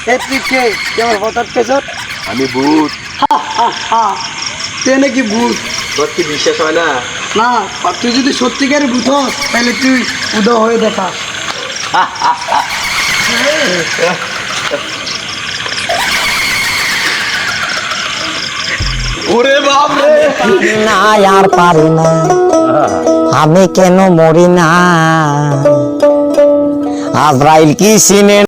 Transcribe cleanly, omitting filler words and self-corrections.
তুই কে আমার হঠাৎ পেছ? আমি ভূত। তুই নাকি ভূত? তোর কি বিশ্বাস হয় না? না, তুই যদি সত্যিকারের ভূত হস তাহলে তুই উদয় হয়ে দেখা। ওরে বাপ রে, না আর পারি না, আমি কেন মরি না? আজরাইল কি চিনে